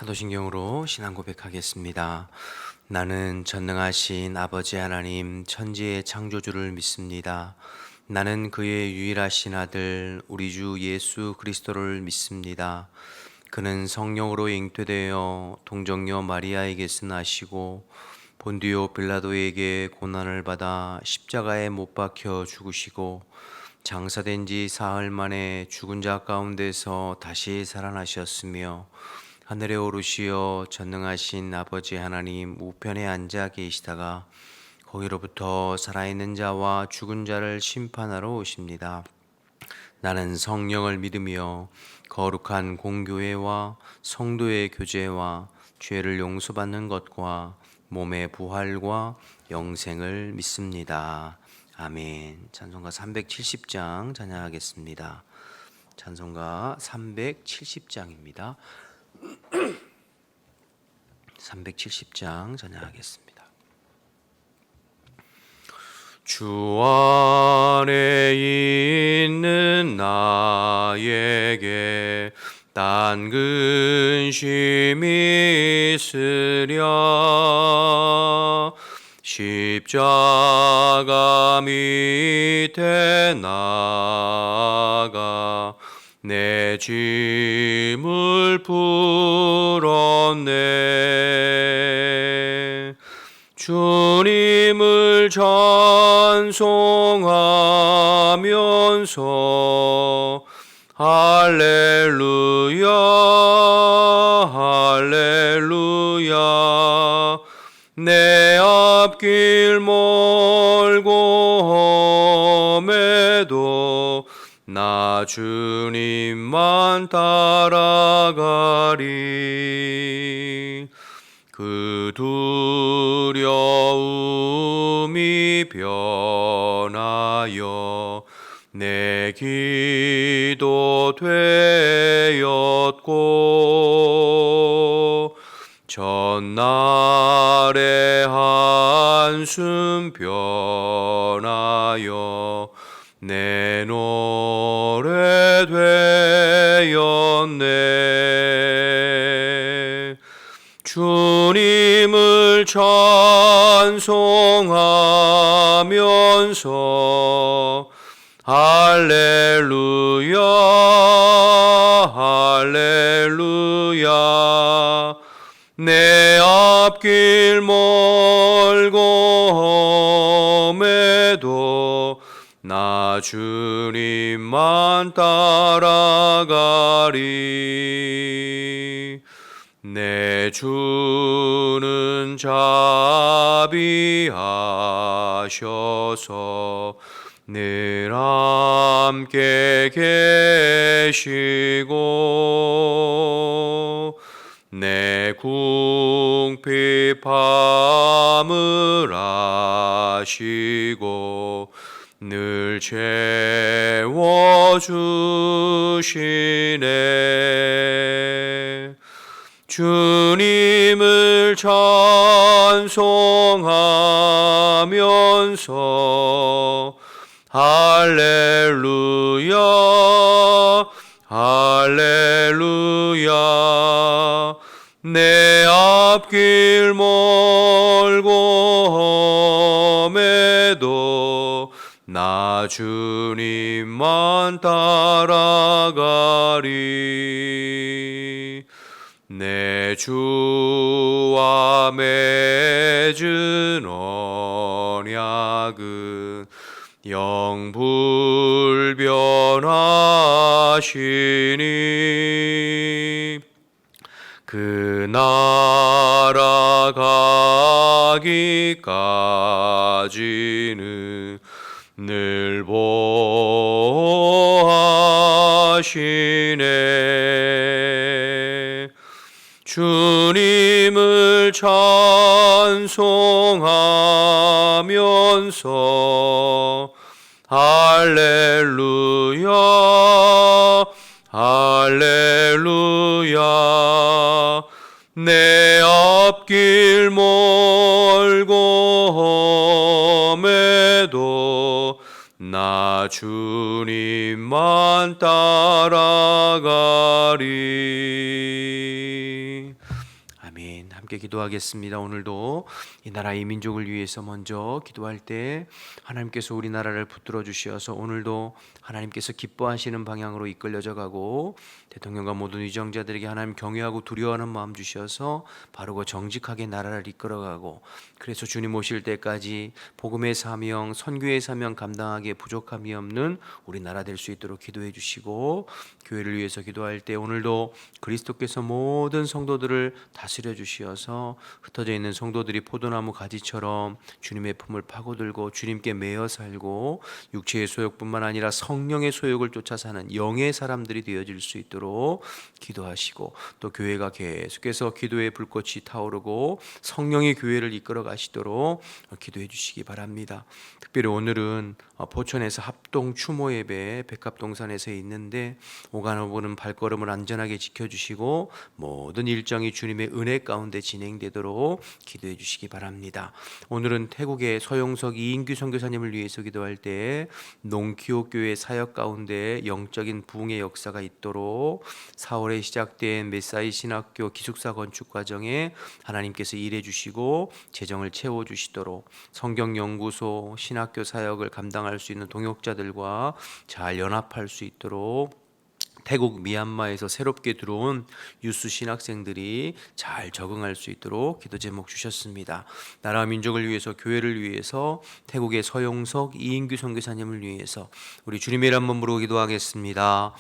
사도신경으로 신앙 고백하겠습니다. 나는 전능하신 아버지 하나님 천지의 창조주를 믿습니다. 나는 그의 유일하신 아들 우리 주 예수 그리스도를 믿습니다. 그는 성령으로 잉태되어 동정녀 마리아에게서 나시고 본디오 빌라도에게 고난을 받아 십자가에 못 박혀 죽으시고 장사된 지 사흘 만에 죽은 자 가운데서 다시 살아나셨으며 하늘에 오르시어 전능하신 아버지 하나님 우편에 앉아 계시다가 거기로부터 살아있는 자와 죽은 자를 심판하러 오십니다. 나는 성령을 믿으며 거룩한 공교회와 성도의 교제와 죄를 용서받는 것과 몸의 부활과 영생을 믿습니다. 아멘. 찬송가 370장 찬양하겠습니다. 찬송가 370장입니다. 370장 찬양하겠습니다. 주 안에 있는 나에게 딴 근심이 있으랴 십자가 밑에 나가 내 짐을 풀었네. 주님을 찬송하면서 할렐루야 할렐루야 내 앞길 멀고 험해도 나 주님만 따라가리. 그 두려움이 변하여 내 기도 되었고 전날의 한숨 변하여 내 노래 되었네. 주님을 찬송하면서 할렐루야 할렐루야 내 앞길 멀고 험해도 나 주님만 따라가리. 내 주는 자비하셔서 늘 함께 계시고 내 궁핍함을 아시고 늘 채워주시네. 주님을 찬송하면서 할렐루야 할렐루야 내 앞길 멀고 험해도 나 주님만 따라가리. 내 주와 맺은 언약은 영불변하시니 그 나라 가기까지는 늘 보호하시네. 주님을 찬송하면서 할렐루야 할렐루야 내 앞길 멀고 험해도 나 주님만 따라가리. 아멘. 함께 기도하겠습니다. 오늘도 이 나라 이 민족을 위해서 먼저 기도할 때 하나님께서 우리나라를 붙들어 주시어서 오늘도 하나님께서 기뻐하시는 방향으로 이끌려져 가고 대통령과 모든 위정자들에게 하나님 경외하고 두려워하는 마음 주셔서 바르고 정직하게 나라를 이끌어가고 그래서 주님 오실 때까지 복음의 사명, 선교의 사명 감당하기에 부족함이 없는 우리나라 될 수 있도록 기도해 주시고 교회를 위해서 기도할 때 오늘도 그리스도께서 모든 성도들을 다스려 주시어서 흩어져 있는 성도들이 포도나무 가지처럼 주님의 품을 파고들고 주님께 매여 살고 육체의 소욕뿐만 아니라 성령의 소욕을 쫓아 사는 영의 사람들이 되어질 수 있도록 기도하시고 또 교회가 계속해서 기도의 불꽃이 타오르고 성령의 교회를 이끌어 가시도록 기도해 주시기 바랍니다. 특별히 오늘은 포천에서 합동 추모 예배 백합동산에서 있는데 오가노보는 발걸음을 안전하게 지켜주시고 모든 일정이 주님의 은혜 가운데 진행되도록 기도해 주시기 바랍니다. 오늘은 태국의 서용석 이인규 선교사님을 위해서 기도할 때 농키오 교회 사역 가운데 영적인 부흥의 역사가 있도록 4월에 시작된 메사이 신학교 기숙사 건축 과정에 하나님께서 일해 주시고 재정을 채워 주시도록 성경연구소 신학교 사역을 감당할 수 있는 동역자들과 잘 연합할 수 있도록 태국 미얀마에서 새롭게 들어온 유스 신학생들이 잘 적응할 수 있도록 기도 제목 주셨습니다. 나라와 민족을 위해서 교회를 위해서 태국의 서용석 이인규 선교사님을 위해서 우리 주님의 이름 한번 부르고 기도하겠습니다.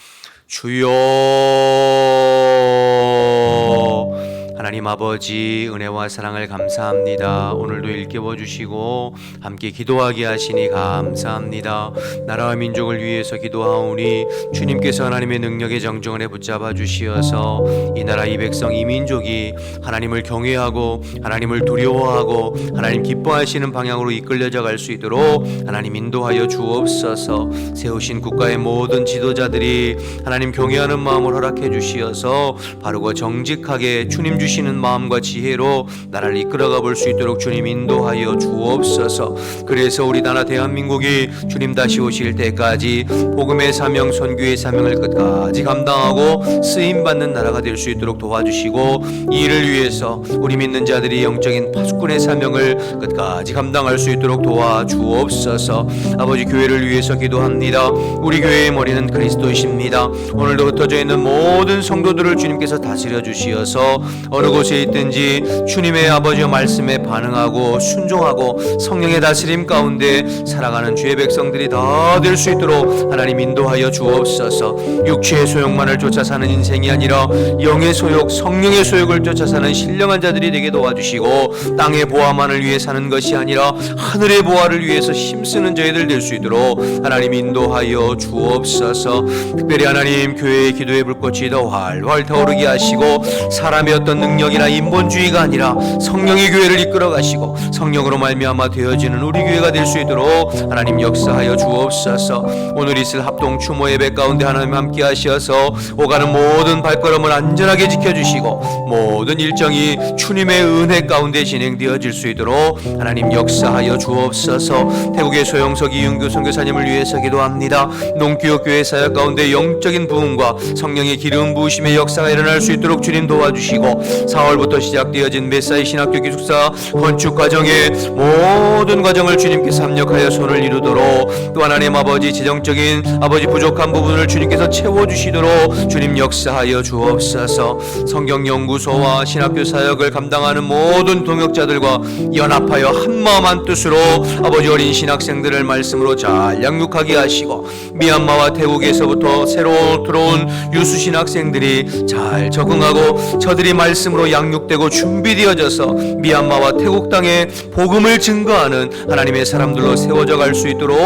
주여 하나님 아버지 은혜와 사랑을 감사합니다. 오늘도 일깨워 주시고 함께 기도하게 하시니 감사합니다. 나라와 민족을 위해서 기도하오니 주님께서 하나님의 능력의 정정을 붙잡아 주시어서 이 나라 이 백성 이 민족이 하나님을 경외하고 하나님을 두려워하고 하나님 기뻐하시는 방향으로 이끌려져 갈 수 있도록 하나님 인도하여 주옵소서. 세우신 국가의 모든 지도자들이 하나님 경외하는 마음을 허락해 주시어서 바르고 정직하게 주님 주시는 마음과 지혜로 나라를 이끌어가 볼 수 있도록 주님 인도하여 주옵소서. 그래서 우리 나라 대한민국이 주님 다시 오실 때까지 복음의 사명 선교의 사명을 끝까지 감당하고 쓰임받는 나라가 될 수 있도록 도와주시고 이 일을 위해서 우리 믿는 자들이 영적인 파수꾼의 사명을 끝까지 감당할 수 있도록 도와주옵소서. 아버지 교회를 위해서 기도합니다. 우리 교회의 머리는 그리스도이십니다. 오늘도 흩어져 있는 모든 성도들을 주님께서 다스려 주시어서 어느 곳에 있든지 주님의 아버지의 말씀에 반응하고 순종하고 성령의 다스림 가운데 살아가는 주의 백성들이 다 될 수 있도록 하나님 인도하여 주옵소서. 육체의 소욕만을 쫓아 사는 인생이 아니라 영의 소욕, 성령의 소욕을 쫓아 사는 신령한 자들이 되게 도와주시고 땅의 보화만을 위해 사는 것이 아니라 하늘의 보화를 위해서 힘쓰는 저희들 될 수 있도록 하나님 인도하여 주옵소서. 특별히 하나님 교회의 기도의 불꽃이 더 활활 타오르게 하시고 사람의 어떤 능력이나 인본주의가 아니라 성령의 교회를 이끌어 가시고 성령으로 말미암아 되어지는 우리 교회가 될 수 있도록 하나님 역사하여 주옵소서. 오늘 있을 합동 추모 예배 가운데 하나님 함께 하셔서 오가는 모든 발걸음을 안전하게 지켜주시고 모든 일정이 주님의 은혜 가운데 진행되어질 수 있도록 하나님 역사하여 주옵소서. 태국의 소영석 이윤규 선교사님을 위해서 기도합니다. 농기호 교회 사역 가운데 영적인 부흥과 성령의 기름 부으심의 역사가 일어날 수 있도록 주님 도와주시고 4월부터 시작되어진 메사이 신학교 기숙사 건축 과정의 모든 과정을 주님께서 합력하여 손을 이루도록 또 하나님 아버지 재정적인 아버지 부족한 부분을 주님께서 채워주시도록 주님 역사하여 주옵소서. 성경연구소와 신학교 사역을 감당하는 모든 동역자들과 연합하여 한마음 한뜻으로 아버지 어린 신학생들을 말씀으로 잘 양육하게 하시고 미얀마와 태국에서부터 새로 들어온 유수 신학생들이 잘 적응하고 저들이 말씀으로 양육되고 준비되어져서 미얀마와 태국 땅에 복음을 증거하는 하나님의 사람들로 세워져 갈 수 있도록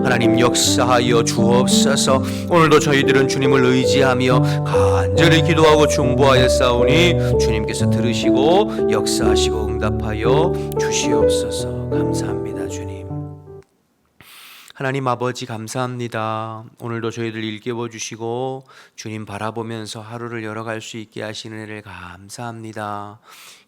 하나님 역사하여 주옵소서. 오늘도 저희들은 주님을 의지하며 간절히 기도하고 중보하여 싸우니 주님께서 들으시고 역사하시고 응답하여 주시옵소서. 감사합니다 주님. 하나님 아버지 감사합니다. 오늘도 저희들 일깨워 주시고 주님 바라보면서 하루를 열어갈 수 있게 하시는 은혜를 감사합니다.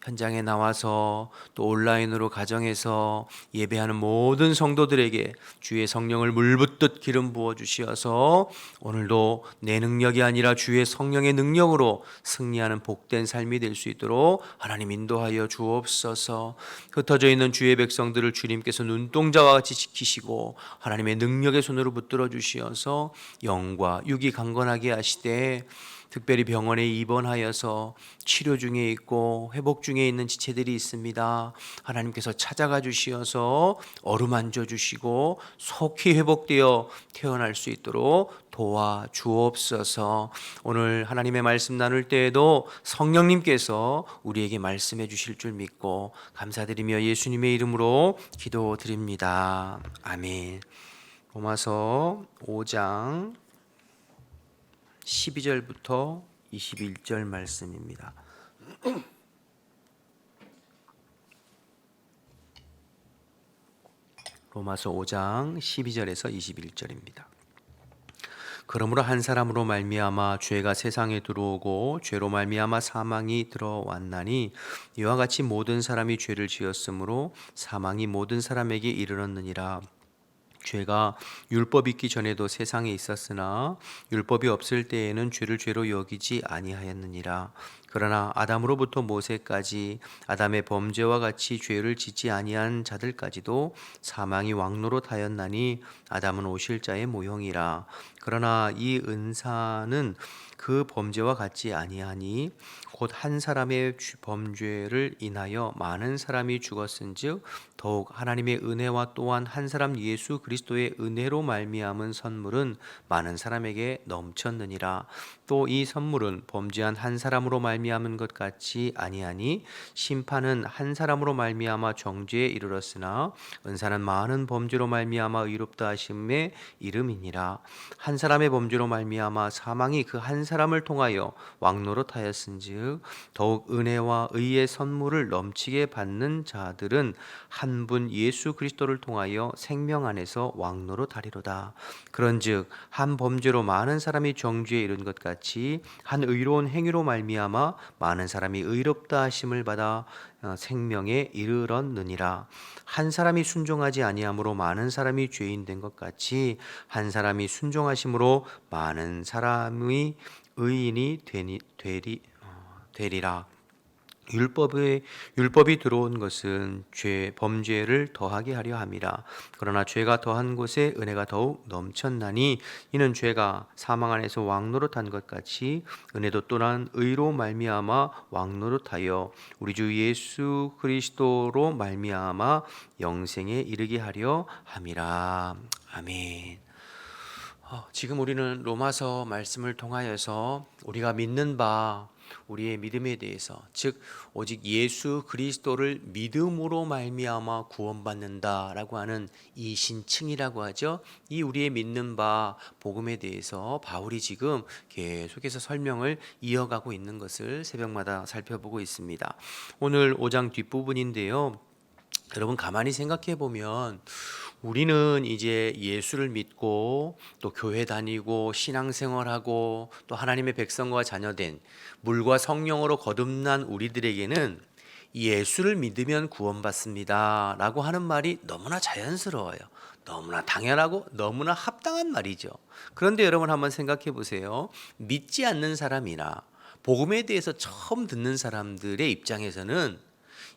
현장에 나와서 또 온라인으로 가정에서 예배하는 모든 성도들에게 주의 성령을 물붓듯 기름 부어 주시어서 오늘도 내 능력이 아니라 주의 성령의 능력으로 승리하는 복된 삶이 될 수 있도록 하나님 인도하여 주옵소서. 흩어져 있는 주의 백성들을 주님께서 눈동자와 같이 지키시고 하나님의 능력의 손으로 붙들어 주시어서 영과 육이 강건하게 하시되 특별히 병원에 입원하여서 치료 중에 있고 회복 중에 있는 지체들이 있습니다. 하나님께서 찾아가 주시어서 어루만져 주시고 속히 회복되어 태어날 수 있도록 도와 주옵소서. 오늘 하나님의 말씀 나눌 때에도 성령님께서 우리에게 말씀해 주실 줄 믿고 감사드리며 예수님의 이름으로 기도드립니다. 아멘. 로마서 5장 12절부터 21절 말씀입니다. 로마서 5장 12절에서 21절입니다. 그러므로 한 사람으로 말미암아 죄가 세상에 들어오고 죄로 말미암아 사망이 들어왔나니 이와 같이 모든 사람이 죄를 지었으므로 사망이 모든 사람에게 이르렀느니라. 죄가 율법 있기 전에도 세상에 있었으나 율법이 없을 때에는 죄를 죄로 여기지 아니하였느니라. 그러나 아담으로부터 모세까지 아담의 범죄와 같이 죄를 짓지 아니한 자들까지도 사망이 왕노릇하였나니 아담은 오실 자의 모형이라. 그러나 이 은사는 그 범죄와 같지 아니하니 곧 한 사람의 범죄를 인하여 많은 사람이 죽었은즉 더욱 하나님의 은혜와 또한 한 사람 예수 그리스도의 은혜로 말미암은 선물은 많은 사람에게 넘쳤느니라. 또 이 선물은 범죄한 한 사람으로 말미암은 것 같이 아니하니 심판은 한 사람으로 말미암아 정죄에 이르렀으나 은사는 많은 범죄로 말미암아 의롭다 하심의 이름이니라. 한 사람의 범죄로 말미암아 사망이 그 한 사람을 통하여 왕노릇하였은즉 더욱 은혜와 의의 선물을 넘치게 받는 자들은 한 분 예수 그리스도를 통하여 생명 안에서 왕노릇하리로다. 그런즉 한 범죄로 많은 사람이 정죄에 이른 것 같이 한 의로운 행위로 말미암아 많은 사람이 의롭다 하심을 받아 생명에 이르렀느니라. 한 사람이 순종하지 아니함으로 많은 사람이 죄인 된 것 같이 한 사람이 순종하심으로 많은 사람이 의인이 되리라. 율법이 들어온 것은 범죄를 더하게 하려 함이라. 그러나 죄가 더한 곳에 은혜가 더욱 넘쳤나니 이는 죄가 사망 안에서 왕노릇한 것 같이 은혜도 또한 의로 말미암아 왕노릇하여 우리 주 예수 그리스도로 말미암아 영생에 이르게 하려 함이라. 아멘. 지금 우리는 로마서 말씀을 통하여서 우리가 믿는 바 우리의 믿음에 대해서 즉 오직 예수 그리스도를 믿음으로 말미암아 구원받는다라고 하는 이 신칭이라고 하죠. 이 우리의 믿는 바 복음에 대해서 바울이 지금 계속해서 설명을 이어가고 있는 것을 새벽마다 살펴보고 있습니다. 오늘 5장 뒷부분인데요. 여러분 가만히 생각해 보면 우리는 이제 예수를 믿고 또 교회 다니고 신앙생활하고 또 하나님의 백성과 자녀된 물과 성령으로 거듭난 우리들에게는 예수를 믿으면 구원받습니다 라고 하는 말이 너무나 자연스러워요. 너무나 당연하고 너무나 합당한 말이죠. 그런데 여러분 한번 생각해 보세요. 믿지 않는 사람이나 복음에 대해서 처음 듣는 사람들의 입장에서는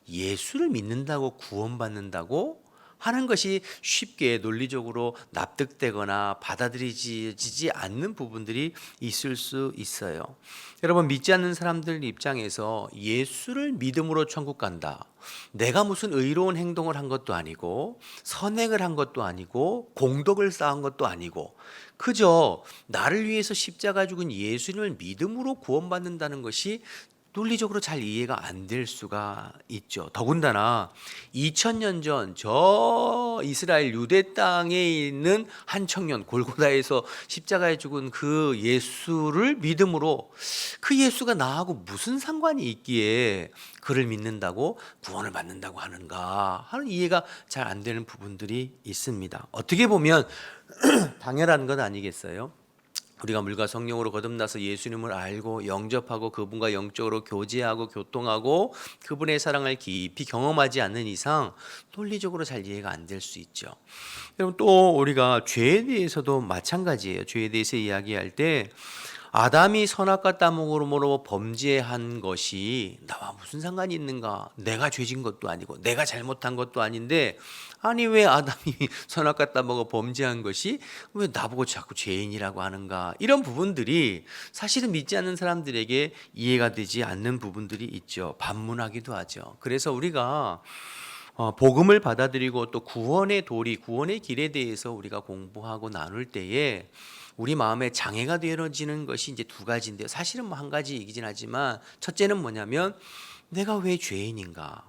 예수를 믿는다고 구원받는다고 하는 것이 쉽게 논리적으로 납득되거나 받아들이지 않는 부분들이 있을 수 있어요. 여러분 믿지 않는 사람들 입장에서 예수를 믿음으로 천국 간다. 내가 무슨 의로운 행동을 한 것도 아니고 선행을 한 것도 아니고 공덕을 쌓은 것도 아니고 그저 나를 위해서 십자가 죽은 예수님을 믿음으로 구원받는다는 것이 논리적으로 잘 이해가 안 될 수가 있죠. 더군다나 2000년 전 저 이스라엘 유대 땅에 있는 한 청년, 골고다에서 십자가에 죽은 그 예수를 믿음으로 그 예수가 나하고 무슨 상관이 있기에 그를 믿는다고 구원을 받는다고 하는가 하는 이해가 잘 안 되는 부분들이 있습니다. 어떻게 보면 당연한 건 아니겠어요? 우리가 물과 성령으로 거듭나서 예수님을 알고 영접하고 그분과 영적으로 교제하고 교통하고 그분의 사랑을 깊이 경험하지 않는 이상 논리적으로 잘 이해가 안 될 수 있죠. 여러분, 또 우리가 죄에 대해서도 마찬가지예요. 죄에 대해서 이야기할 때 아담이 선악과 따먹음으로 범죄한 것이 나와 무슨 상관이 있는가? 내가 죄진 것도 아니고 내가 잘못한 것도 아닌데, 아니 왜 아담이 선악과 따먹어 범죄한 것이 왜 나보고 자꾸 죄인이라고 하는가? 이런 부분들이 사실은 믿지 않는 사람들에게 이해가 되지 않는 부분들이 있죠. 반문하기도 하죠. 그래서 우리가 복음을 받아들이고 또 구원의 도리, 구원의 길에 대해서 우리가 공부하고 나눌 때에 우리 마음에 장애가 되어지는 것이 이제 두 가지인데요. 사실은 뭐 한 가지이긴 하지만 첫째는 뭐냐면 내가 왜 죄인인가?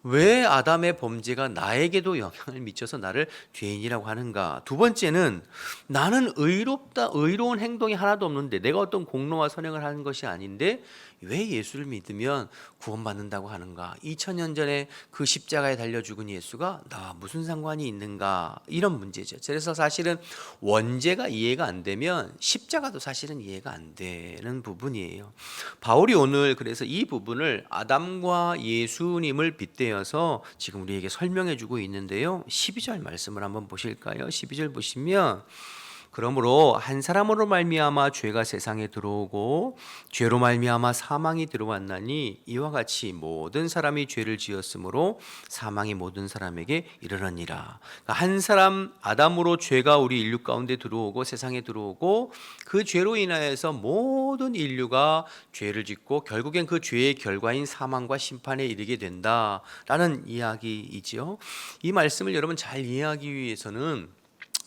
왜 아담의 범죄가 나에게도 영향을 미쳐서 나를 죄인이라고 하는가? 두 번째는 나는 의로운 행동이 하나도 없는데 내가 어떤 공로와 선행을 하는 것이 아닌데 왜 예수를 믿으면 구원받는다고 하는가? 2000년 전에 그 십자가에 달려 죽은 예수가 나와 무슨 상관이 있는가? 이런 문제죠. 그래서 사실은 원죄가 이해가 안 되면 십자가도 사실은 이해가 안 되는 부분이에요. 바울이 오늘 그래서 이 부분을 아담과 예수님을 빗대어서 지금 우리에게 설명해 주고 있는데요. 12절 말씀을 한번 보실까요? 12절 보시면 그러므로 한 사람으로 말미암아 죄가 세상에 들어오고 죄로 말미암아 사망이 들어왔나니 이와 같이 모든 사람이 죄를 지었으므로 사망이 모든 사람에게 이르러니라. 그러니까 한 사람 아담으로 죄가 우리 인류 가운데 들어오고 세상에 들어오고 그 죄로 인하여서 모든 인류가 죄를 짓고 결국엔 그 죄의 결과인 사망과 심판에 이르게 된다라는 이야기이지요. 이 말씀을 여러분 잘 이해하기 위해서는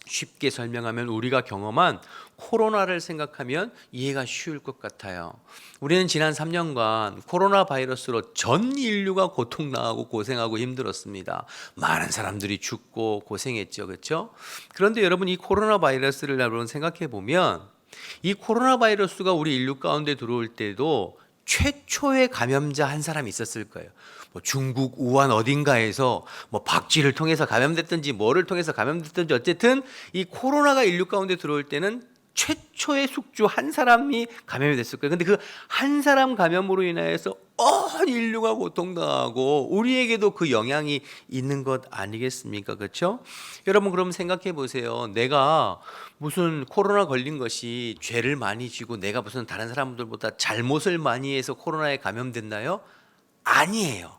쉽게 설명하면 우리가 경험한 코로나를 생각하면 이해가 쉬울 것 같아요. 우리는 지난 3년간 코로나 바이러스로 전 인류가 고통당하고 고생하고 힘들었습니다. 많은 사람들이 죽고 고생했죠. 그렇죠? 그런데 여러분, 이 코로나 바이러스를 여러분 생각해 보면 이 코로나 바이러스가 우리 인류 가운데 들어올 때도 최초의 감염자 한 사람이 있었을 거예요. 뭐 중국 우한 어딘가에서 뭐 박쥐를 통해서 감염됐든지 뭐를 통해서 감염됐든지 어쨌든 이 코로나가 인류 가운데 들어올 때는 최초의 숙주 한 사람이 감염이 됐을 거예요. 근데 그 한 사람 감염으로 인하여서 온 인류가 고통당하고 우리에게도 그 영향이 있는 것 아니겠습니까? 그렇죠? 여러분, 그럼 생각해 보세요. 내가 무슨 코로나 걸린 것이 죄를 많이 지고 내가 무슨 다른 사람들보다 잘못을 많이 해서 코로나에 감염됐나요? 아니에요.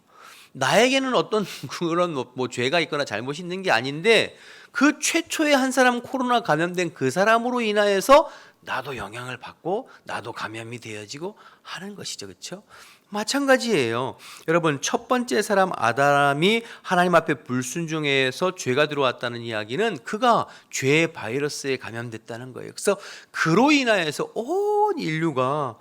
나에게는 어떤 그런 뭐 죄가 있거나 잘못이 있는 게 아닌데 그 최초의 한 사람 코로나 감염된 그 사람으로 인하여서 나도 영향을 받고 나도 감염이 되어지고 하는 것이죠. 그렇죠? 마찬가지예요. 여러분, 첫 번째 사람 아담이 하나님 앞에 불순종해서 죄가 들어왔다는 이야기는 그가 죄의 바이러스에 감염됐다는 거예요. 그래서 그로 인하여서 온 인류가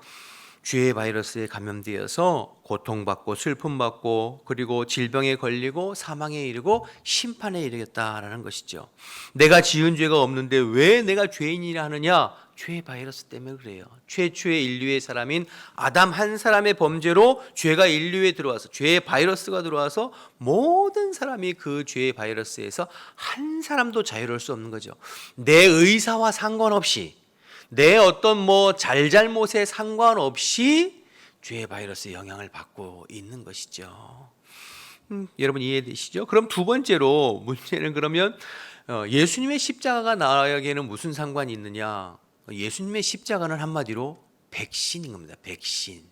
죄의 바이러스에 감염되어서 고통받고 슬픔받고 그리고 질병에 걸리고 사망에 이르고 심판에 이르겠다라는 것이죠. 내가 지은 죄가 없는데 왜 내가 죄인이라 하느냐? 죄의 바이러스 때문에 그래요. 최초의 인류의 사람인 아담 한 사람의 범죄로 죄가 인류에 들어와서 죄의 바이러스가 들어와서 모든 사람이 그 죄의 바이러스에서 한 사람도 자유로울 수 없는 거죠. 내 의사와 상관없이 내 어떤 뭐 잘잘못에 상관없이 죄의 바이러스의 영향을 받고 있는 것이죠. 여러분 이해되시죠? 그럼 두 번째로 문제는 그러면 예수님의 십자가가 나에게는 무슨 상관이 있느냐? 예수님의 십자가는 한마디로 백신인 겁니다. 백신.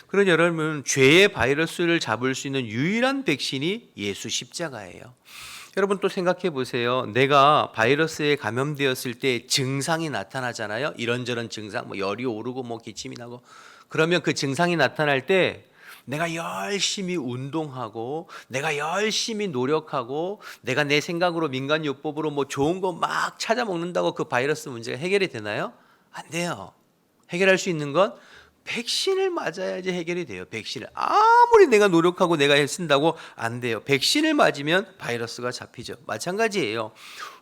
그러니 여러분, 죄의 바이러스를 잡을 수 있는 유일한 백신이 예수 십자가예요. 여러분 또 생각해 보세요. 내가 바이러스에 감염되었을 때 증상이 나타나잖아요. 이런저런 증상, 뭐 열이 오르고 뭐 기침이 나고. 그러면 그 증상이 나타날 때 내가 열심히 운동하고 내가 열심히 노력하고 내가 내 생각으로 민간요법으로 뭐 좋은 거 막 찾아 먹는다고 그 바이러스 문제가 해결이 되나요? 안 돼요. 해결할 수 있는 건 백신을 맞아야지 해결이 돼요. 백신을 아무리 내가 노력하고 내가 쓴다고 안 돼요. 백신을 맞으면 바이러스가 잡히죠. 마찬가지예요.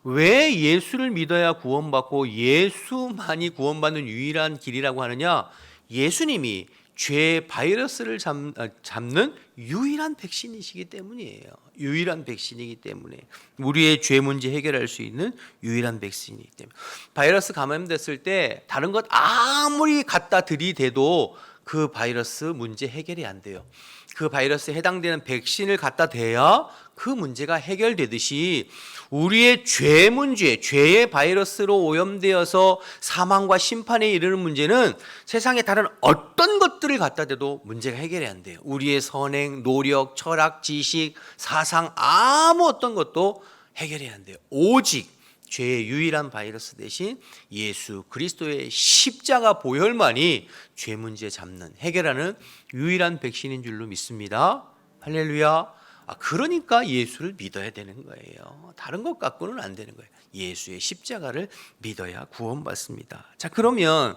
왜 예수를 믿어야 구원받고 예수만이 구원받는 유일한 길이라고 하느냐? 예수님이 죄 바이러스를 잡는 유일한 백신이시기 때문이에요. 유일한 백신이기 때문에 우리의 죄 문제 해결할 수 있는 유일한 백신이기 때문에 바이러스 감염됐을 때 다른 것 아무리 갖다 들이대도 그 바이러스 문제 해결이 안 돼요. 그 바이러스에 해당되는 백신을 갖다 대야 그 문제가 해결되듯이 우리의 죄 문제, 죄의 바이러스로 오염되어서 사망과 심판에 이르는 문제는 세상에 다른 어떤 것들을 갖다 대도 문제가 해결이 안 돼요. 우리의 선행, 노력, 철학, 지식, 사상 아무 어떤 것도 해결이 안 돼요. 오직 죄의 유일한 바이러스 대신 예수 그리스도의 십자가 보혈만이 죄 문제 잡는 해결하는 유일한 백신인 줄로 믿습니다. 할렐루야. 그러니까 예수를 믿어야 되는 거예요. 다른 것 갖고는 안 되는 거예요. 예수의 십자가를 믿어야 구원받습니다. 자, 그러면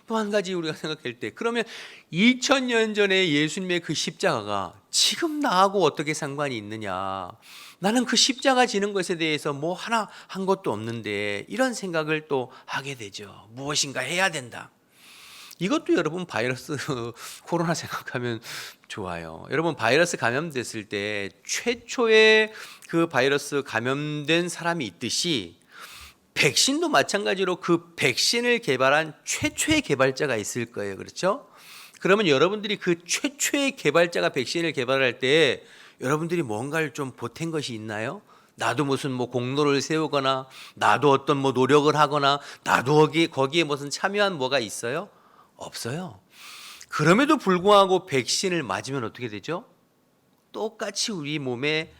또 한 가지 우리가 생각할 때, 그러면 2000년 전에 예수님의 그 십자가가 지금 나하고 어떻게 상관이 있느냐? 나는 그 십자가 지는 것에 대해서 뭐 하나 한 것도 없는데 이런 생각을 또 하게 되죠. 무엇인가 해야 된다. 이것도 여러분 바이러스 코로나 생각하면 좋아요. 여러분 바이러스 감염됐을 때 최초의 그 바이러스 감염된 사람이 있듯이 백신도 마찬가지로 그 백신을 개발한 최초의 개발자가 있을 거예요. 그렇죠? 그러면 여러분들이 그 최초의 개발자가 백신을 개발할 때 여러분들이 뭔가를 좀 보탠 것이 있나요? 나도 무슨 뭐 공로를 세우거나 나도 어떤 뭐 노력을 하거나 나도 거기에 무슨 참여한 뭐가 있어요? 없어요. 그럼에도 불구하고 백신을 맞으면 어떻게 되죠? 똑같이 우리 몸에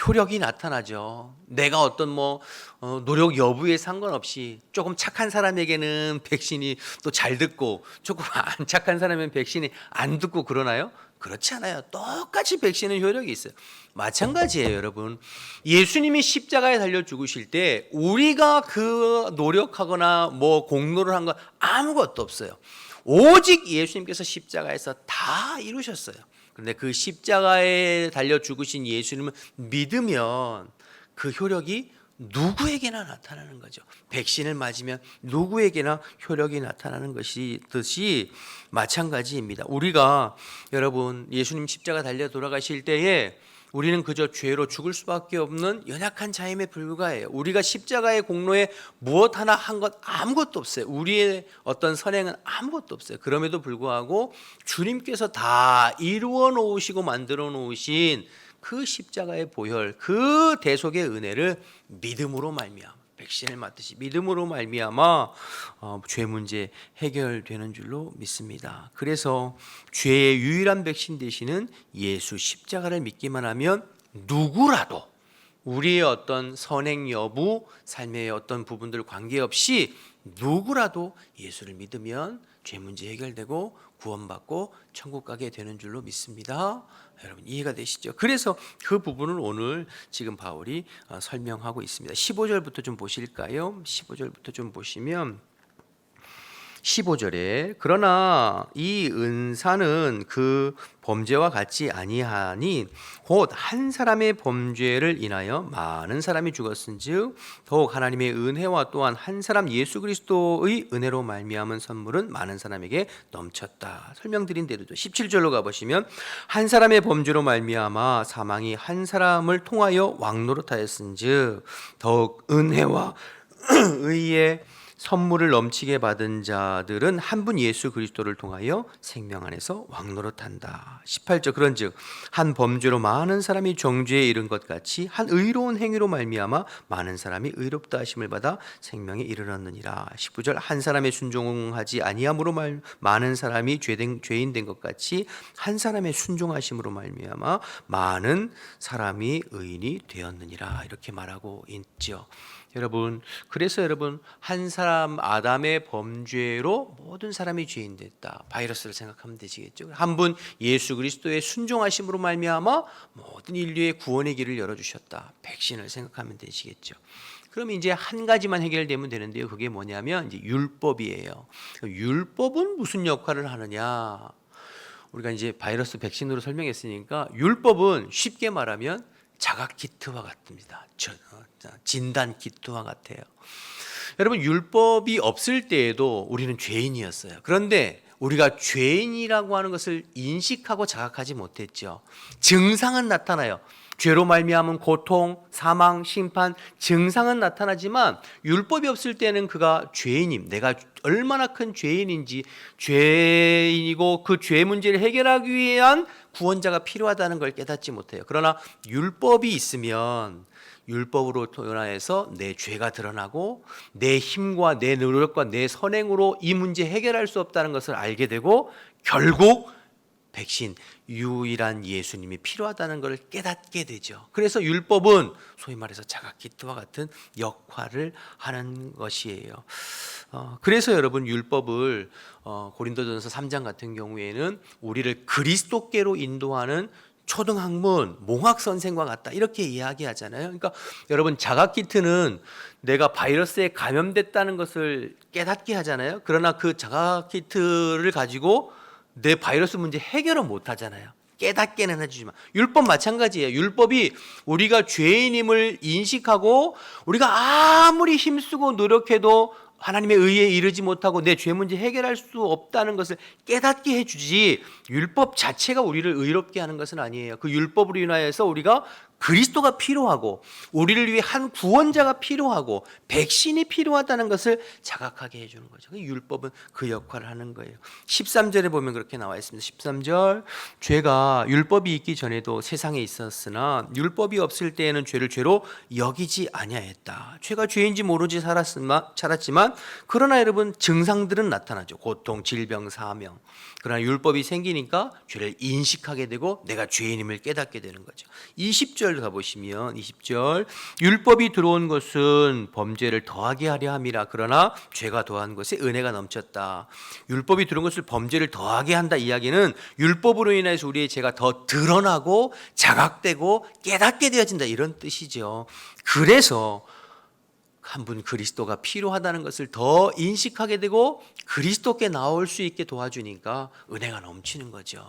효력이 나타나죠. 내가 어떤 뭐 노력 여부에 상관없이 조금 착한 사람에게는 백신이 또 잘 듣고 조금 안 착한 사람은 백신이 안 듣고 그러나요? 그렇지 않아요. 똑같이 백신은 효력이 있어요. 마찬가지예요, 여러분. 예수님이 십자가에 달려 죽으실 때 우리가 그 노력하거나 뭐 공로를 한 건 아무것도 없어요. 오직 예수님께서 십자가에서 다 이루셨어요. 그런데 그 십자가에 달려 죽으신 예수님을 믿으면 그 효력이 누구에게나 나타나는 거죠. 백신을 맞으면 누구에게나 효력이 나타나는 것이듯이 마찬가지입니다. 우리가 여러분 예수님 십자가 달려 돌아가실 때에 우리는 그저 죄로 죽을 수밖에 없는 연약한 자임에 불과해요. 우리가 십자가의 공로에 무엇 하나 한 것 아무것도 없어요. 우리의 어떤 선행은 아무것도 없어요. 그럼에도 불구하고 주님께서 다 이루어 놓으시고 만들어 놓으신 그 십자가의 보혈, 그 대속의 은혜를 믿음으로 말미암아 백신을 맞듯이 믿음으로 말미암아 죄 문제 해결되는 줄로 믿습니다. 그래서 죄의 유일한 백신 되시는 예수 십자가를 믿기만 하면 누구라도 우리의 어떤 선행 여부, 삶의 어떤 부분들 관계없이 누구라도 예수를 믿으면 죄 문제 해결되고 구원받고 천국 가게 되는 줄로 믿습니다. 여러분 이해가 되시죠? 그래서 그 부분을 오늘 지금 바울이 설명하고 있습니다. 15절부터 좀 보실까요? 15절부터 좀 보시면 15절에 그러나 이 은사는 그 범죄와 같지 아니하니 곧 한 사람의 범죄를 인하여 많은 사람이 죽었은즉 더욱 하나님의 은혜와 또한 한 사람 예수 그리스도의 은혜로 말미암은 선물은 많은 사람에게 넘쳤다. 설명드린 대로죠. 17절로 가보시면 한 사람의 범죄로 말미암아 사망이 한 사람을 통하여 왕노릇하였은즉 더욱 은혜와 의의 선물을 넘치게 받은 자들은 한 분 예수 그리스도를 통하여 생명 안에서 왕노릇한다. 18절 그런즉 한 범죄로 많은 사람이 정죄에 이른 것 같이 한 의로운 행위로 말미암아 많은 사람이 의롭다 하심을 받아 생명에 이르렀느니라. 19절 한 사람의 순종하지 아니함으로 많은 사람이 죄인 된 것 같이 한 사람의 순종하심으로 말미암아 많은 사람이 의인이 되었느니라. 이렇게 말하고 있죠. 여러분, 그래서 여러분 한 사람 아담의 범죄로 모든 사람이 죄인 됐다. 바이러스를 생각하면 되시겠죠. 한 분 예수 그리스도의 순종하심으로 말미암아 모든 인류의 구원의 길을 열어주셨다. 백신을 생각하면 되시겠죠. 그러면 이제 한 가지만 해결되면 되는데요. 그게 뭐냐면 이제 율법이에요. 율법은 무슨 역할을 하느냐? 우리가 이제 바이러스 백신으로 설명했으니까 율법은 쉽게 말하면 자가 키트와 같습니다. 진단 키트와 같아요. 여러분, 율법이 없을 때에도 우리는 죄인이었어요. 그런데 우리가 죄인이라고 하는 것을 인식하고 자각하지 못했죠. 증상은 나타나요. 죄로 말미암은 고통, 사망, 심판, 증상은 나타나지만 율법이 없을 때는 그가 죄인임, 내가 얼마나 큰 죄인인지, 죄인이고 그 죄 문제를 해결하기 위한 구원자가 필요하다는 걸 깨닫지 못해요. 그러나 율법이 있으면 율법으로 통해서 내 죄가 드러나고 내 힘과 내 노력과 내 선행으로 이 문제 해결할 수 없다는 것을 알게 되고 결국 백신, 유일한 예수님이 필요하다는 것을 깨닫게 되죠. 그래서 율법은 소위 말해서 자가키트와 같은 역할을 하는 것이에요. 그래서 여러분, 율법을 고린도전서 3장 같은 경우에는 우리를 그리스도께로 인도하는 초등학문, 몽학 선생과 같다, 이렇게 이야기하잖아요. 그러니까 여러분, 자가키트는 내가 바이러스에 감염됐다는 것을 깨닫게 하잖아요. 그러나 그 자가키트를 가지고 내 바이러스 문제 해결은 못 하잖아요. 깨닫게는 해주지만. 율법 마찬가지예요. 율법이 우리가 죄인임을 인식하고 우리가 아무리 힘쓰고 노력해도 하나님의 의에 이르지 못하고 내 죄 문제 해결할 수 없다는 것을 깨닫게 해주지, 율법 자체가 우리를 의롭게 하는 것은 아니에요. 그 율법으로 인하여서 우리가 그리스도가 필요하고 우리를 위해 한 구원자가 필요하고 백신이 필요하다는 것을 자각하게 해주는 거죠. 율법은 그 역할을 하는 거예요. 13절에 보면 그렇게 나와 있습니다. 13절, 죄가 율법이 있기 전에도 세상에 있었으나 율법이 없을 때에는 죄를 죄로 여기지 아니하였다. 죄가 죄인지 모르지 살았지만 그러나 여러분, 증상들은 나타나죠. 고통, 질병, 사명. 그러나 율법이 생기니까 죄를 인식하게 되고 내가 죄인임을 깨닫게 되는 거죠. 20절 가보시면 20절, 율법이 들어온 것은 범죄를 더하게 하려 함이라. 그러나 죄가 더한 것에 은혜가 넘쳤다. 율법이 들어온 것을 범죄를 더하게 한다 이야기는 율법으로 인해서 우리의 죄가 더 드러나고 자각되고 깨닫게 되어진다, 이런 뜻이죠. 그래서 한 분 그리스도가 필요하다는 것을 더 인식하게 되고 그리스도께 나올 수 있게 도와주니까 은혜가 넘치는 거죠.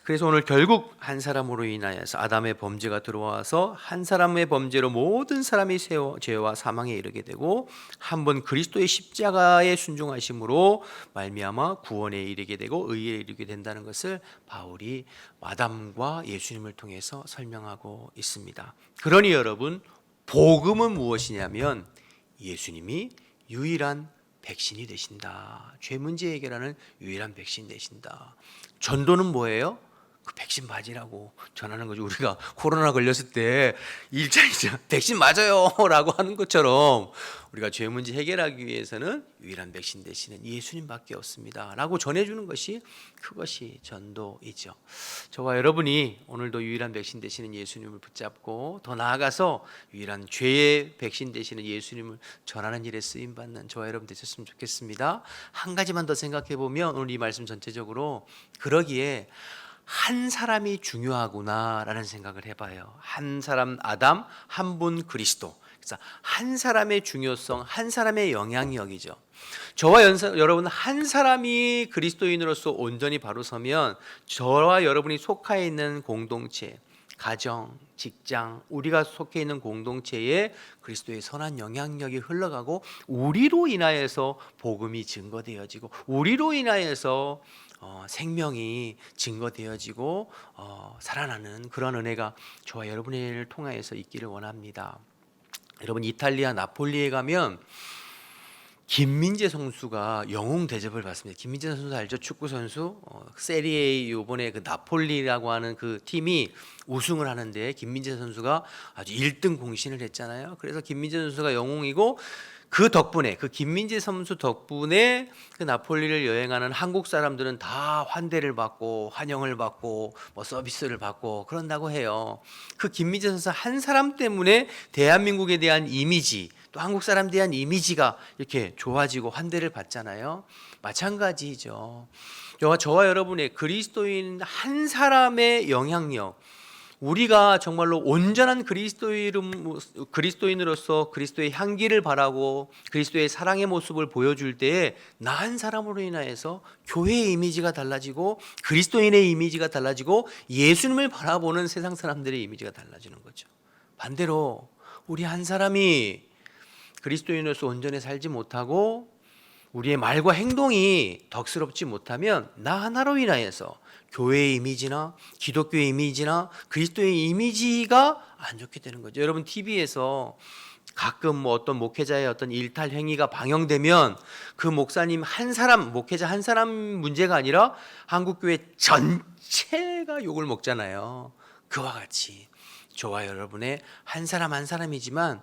그래서 오늘 결국 한 사람으로 인하여서 아담의 범죄가 들어와서 한 사람의 범죄로 모든 사람이 죄와 사망에 이르게 되고 한 번 그리스도의 십자가에 순종하심으로 말미암아 구원에 이르게 되고 의에 이르게 된다는 것을 바울이 아담과 예수님을 통해서 설명하고 있습니다. 그러니 여러분, 복음은 무엇이냐면 예수님이 유일한 백신이 되신다. 죄 문제 해결하는 유일한 백신 되신다. 전도는 뭐예요? 그 백신 맞으라고 전하는 거죠. 우리가 코로나 걸렸을 때 일자이자 백신 맞아요 라고 하는 것처럼 우리가 죄 문제 해결하기 위해서는 유일한 백신 되시는 예수님밖에 없습니다 라고 전해주는 것이, 그것이 전도이죠. 저와 여러분이 오늘도 유일한 백신 되시는 예수님을 붙잡고 더 나아가서 유일한 죄의 백신 되시는 예수님을 전하는 일에 쓰임받는 저와 여러분 되셨으면 좋겠습니다. 한 가지만 더 생각해 보면 오늘 이 말씀 전체적으로 그러기에 한 사람이 중요하구나라는 생각을 해봐요. 한 사람 아담, 한 분 그리스도. 그래서 한 사람의 중요성, 한 사람의 영향력이죠. 저와 여러분 한 사람이 그리스도인으로서 온전히 바로 서면 저와 여러분이 속해 있는 공동체, 가정, 직장, 우리가 속해 있는 공동체에 그리스도의 선한 영향력이 흘러가고 우리로 인하여서 복음이 증거되어지고 우리로 인하여서 생명이 증거되어지고 살아나는 그런 은혜가 저와 여러분을 통하여서 있기를 원합니다. 여러분, 이탈리아 나폴리에 가면 김민재 선수가 영웅 대접을 받습니다. 김민재 선수 알죠? 축구 선수. 세리에 이번에 그 나폴리라고 하는 그 팀이 우승을 하는데 김민재 선수가 아주 1등 공신을 했잖아요. 그래서 김민재 선수가 영웅이고 그 덕분에, 그 김민재 선수 덕분에 그 나폴리를 여행하는 한국 사람들은 다 환대를 받고 환영을 받고 뭐 서비스를 받고 그런다고 해요. 그 김민재 선수 한 사람 때문에 대한민국에 대한 이미지, 또 한국 사람에 대한 이미지가 이렇게 좋아지고 환대를 받잖아요. 마찬가지죠. 저와 여러분의 그리스도인 한 사람의 영향력, 우리가 정말로 온전한 그리스도인으로서 그리스도의 향기를 바라고 그리스도의 사랑의 모습을 보여줄 때에 나 한 사람으로 인하여서 교회의 이미지가 달라지고 그리스도인의 이미지가 달라지고 예수님을 바라보는 세상 사람들의 이미지가 달라지는 거죠. 반대로 우리 한 사람이 그리스도인으로서 온전히 살지 못하고 우리의 말과 행동이 덕스럽지 못하면 나 하나로 인하여서 교회의 이미지나 기독교의 이미지나 그리스도의 이미지가 안 좋게 되는 거죠. 여러분 TV에서 가끔 뭐 어떤 목회자의 어떤 일탈 행위가 방영되면 그 목사님 한 사람, 목회자 한 사람 문제가 아니라 한국교회 전체가 욕을 먹잖아요. 그와 같이 저와 여러분의 한 사람 한 사람이지만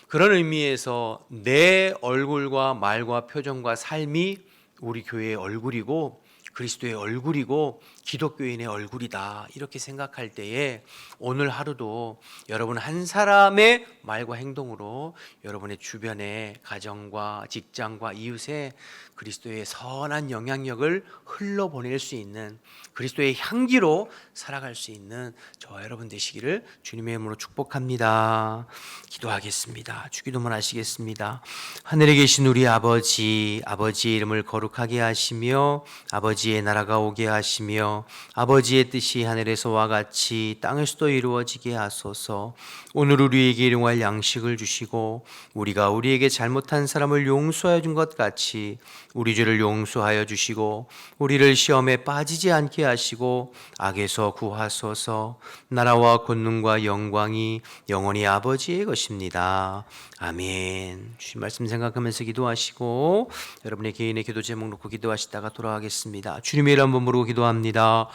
그런 의미에서 내 얼굴과 말과 표정과 삶이 우리 교회의 얼굴이고 그리스도의 얼굴이고 기독교인의 얼굴이다, 이렇게 생각할 때에 오늘 하루도 여러분 한 사람의 말과 행동으로 여러분의 주변의 가정과 직장과 이웃에 그리스도의 선한 영향력을 흘러보낼 수 있는, 그리스도의 향기로 살아갈 수 있는 저와 여러분 되시기를 주님의 이름으로 축복합니다. 기도하겠습니다. 주기도문 하시겠습니다. 하늘에 계신 우리 아버지, 아버지의 이름을 거룩하게 하시며 아버지의 나라가 오게 하시며 아버지의 뜻이 하늘에서와 같이 땅에서도 이루어지게 하소서. 오늘 우리에게 일용할 양식을 주시고 우리가 우리에게 잘못한 사람을 용서해 준 것 같이 우리 죄를 용서하여 주시고 우리를 시험에 빠지지 않게 하시고 악에서 구하소서. 나라와 권능과 영광이 영원히 아버지의 것입니다. 아멘. 주신 말씀 생각하면서 기도하시고 여러분의 개인의 기도 제목 놓고 기도하시다가 돌아가겠습니다. 주님의 이름 한번 부르고 기도합니다.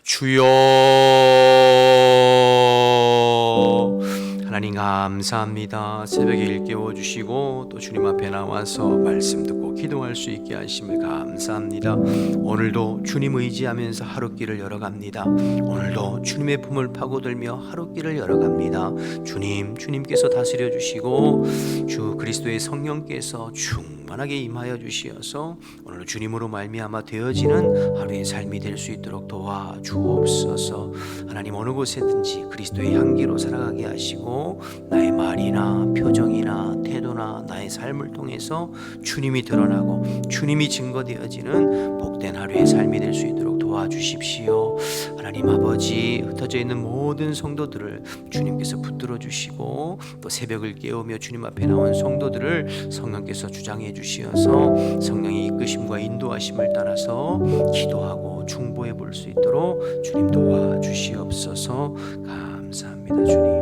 주여, 하나님 감사합니다. 새벽에 일깨워 주시고 또 주님 앞에 나와서 말씀 듣고 기도할 수 있게 하심을 감사합니다. 오늘도 주님 의지하면서 하루길을 열어갑니다. 오늘도 주님의 품을 파고들며 하루길을 열어갑니다. 주님께서 다스려 주시고 주 그리스도의 성령께서 충만하게 임하여 주시어서 오늘 주님으로 말미암아 되어지는 하루의 삶이 될 수 있도록 도와주옵소서. 하나님, 어느 곳에든지 그리스도의 향기로 살아가게 하시고 나의 말이나 표정이나 태도나 나의 삶을 통해서 주님이 드러나고 주님이 증거되어지는 복된 하루의 삶이 될 수 있도록 도와주십시오. 하나님 아버지, 흩어져 있는 모든 성도들을 주님께서 붙들어 주시고 또 새벽을 깨우며 주님 앞에 나온 성도들을 성령께서 주장해 주시어서 성령의 이끄심과 인도하심을 따라서 기도하고 중보해 볼 수 있도록 주님 도와주시옵소서. 감사합니다. 주님.